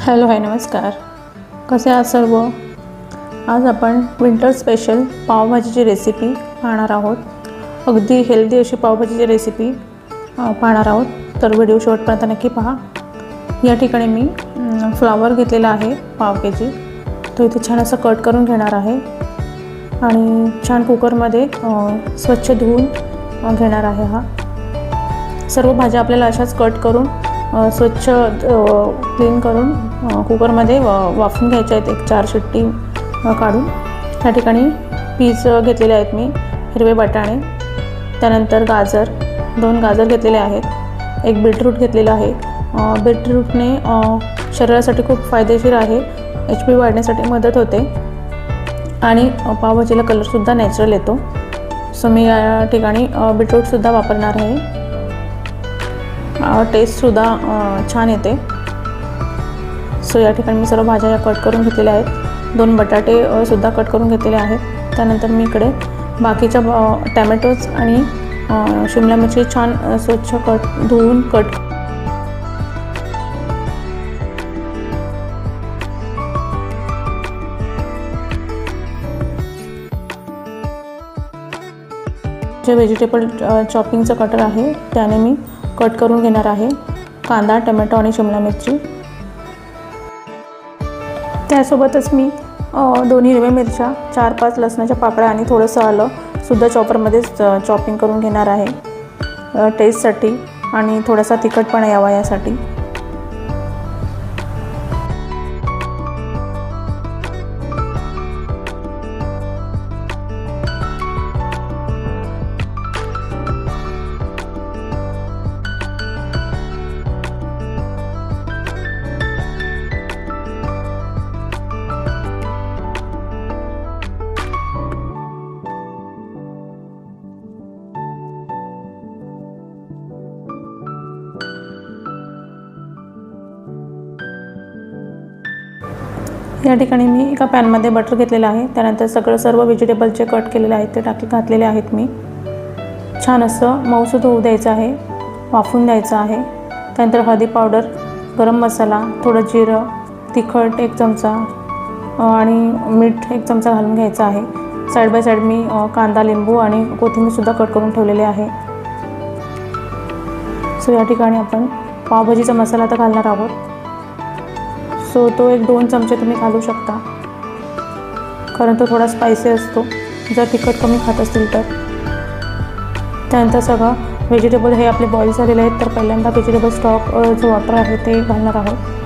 Hello hi नमस्कार. कसे आहात सर्व? आज आपण विंटर स्पेशल पावभाजीची रेसिपी पाहणार आहोत. अगदी हेल्दी अशी पावभाजीची रेसिपी पाहणार आहोत, तर व्हिडिओ शेवटपर्यंत नक्की पहा. या ठिकाणी मी फ्लावर घेतलेला आहे पाव के-जी. तो इथे छान असं कट करून घेणार आहे आणि छान कुकरमध्ये स्वच्छ धुवून घेणार आहे. हा सर्व भाज्या आपल्याला अशाच कट करून स्वच्छ क्लीन करून कुकरमध्ये वाफवून घ्यायच्या आहेत. एक 4 शिट्टी काढून. त्या ठिकाणी पीस घेतलेले आहेत मी, हिरवे बटाणे, त्यानंतर गाजर, 2 गाजर घेतलेले आहेत, एक बीटरूट घेतलेला आहे. बीटरूटने शरीरासाठी खूप फायदेशीर आहे, HP वाढण्यासाठी मदत होते आणि पावभाजीला कलरसुद्धा नॅचरल येतो. सो मी या ठिकाणी बीटरूटसुद्धा वापरणार आहे. टेस्टसुद्धा छान येते. सो या ठिकाणी मी सर्व भाज्या कट करून घेतलेल्या आहेत. 2 बटाटे सुद्धा कट करून घेतलेले आहेत. त्यानंतर मी इकडे बाकीच्या टॅमॅटोज आणि शिमला मिरची छान स्वच्छ धुवून कट जे व्हेजिटेबल चॉपिंगचं कटर आहे त्याने मी कट करून घेणार आहे. कांदा, टोमॅटो आणि शिमला मिरची. त्यासोबतच मी 2 हिरव्या मिरच्या, 4-5 लसणाच्या पाकळ्या आणि थोडंसं आलं सुद्धा चॉपरमध्येच चॉपिंग करून घेणार आहे टेस्टसाठी आणि थोडासा तिखटपणा यावा यासाठी. या ठिकाणी मी एका पॅनमध्ये बटर घेतलेलं आहे. त्यानंतर सर्व व्हेजिटेबलचे कट केलेले आहेत ते घातलेले आहेत मी. छान असं मऊसूद होऊ द्यायचं आहे, वाफवून द्यायचं आहे. त्यानंतर हळदी पावडर, गरम मसाला, थोडं जिरं, तिखट 1 चमचा आणि मीठ 1 चमचा घालून घ्यायचं आहे. साईड बाय साईड मी कांदा, लिंबू आणि कोथिंबीरसुद्धा कट करून ठेवलेले आहे. सो या ठिकाणी आपण पावभाजीचा मसाला आता घालणार आहोत. सो तो 1-2 चमचे तुम्ही घालू शकता, कारण तो थोडा स्पायसी असतो जर तिखट कमी खात असतील तर. त्यानंतर सगळं व्हेजिटेबल हे आपले बॉईल झालेले आहेत, तर पहिल्यांदा व्हेजिटेबल स्टॉक जो वापर आहे ते घालणार आहोत.